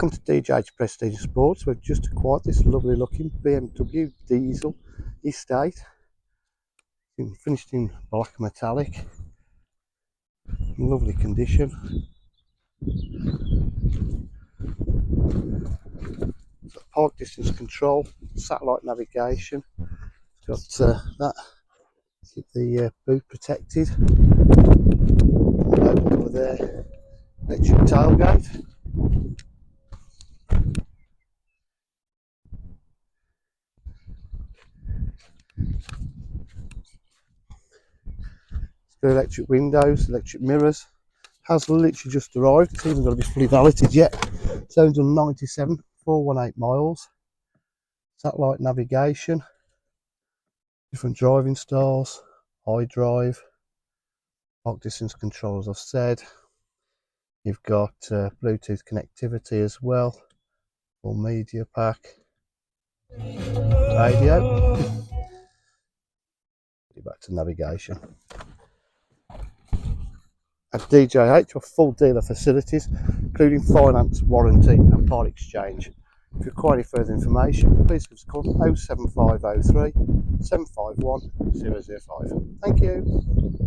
Welcome to DJH Prestige Sports. We've just acquired this lovely looking BMW diesel estate. Finished in black metallic, in lovely condition. Got park distance control, satellite navigation. Got that, keep the boot protected. Over there, electric tailgate. Electric windows, electric mirrors. Has literally just arrived. It's even got to be fully validated yet. It's only done 97,418 miles. Satellite navigation, different driving styles, iDrive, park distance control as I've said. You've got Bluetooth connectivity as well, or media pack, radio. Back to navigation. At DJH, we're full dealer facilities, including finance, warranty and part exchange. If you require any further information, please give us a call 07503 751 005. Thank you.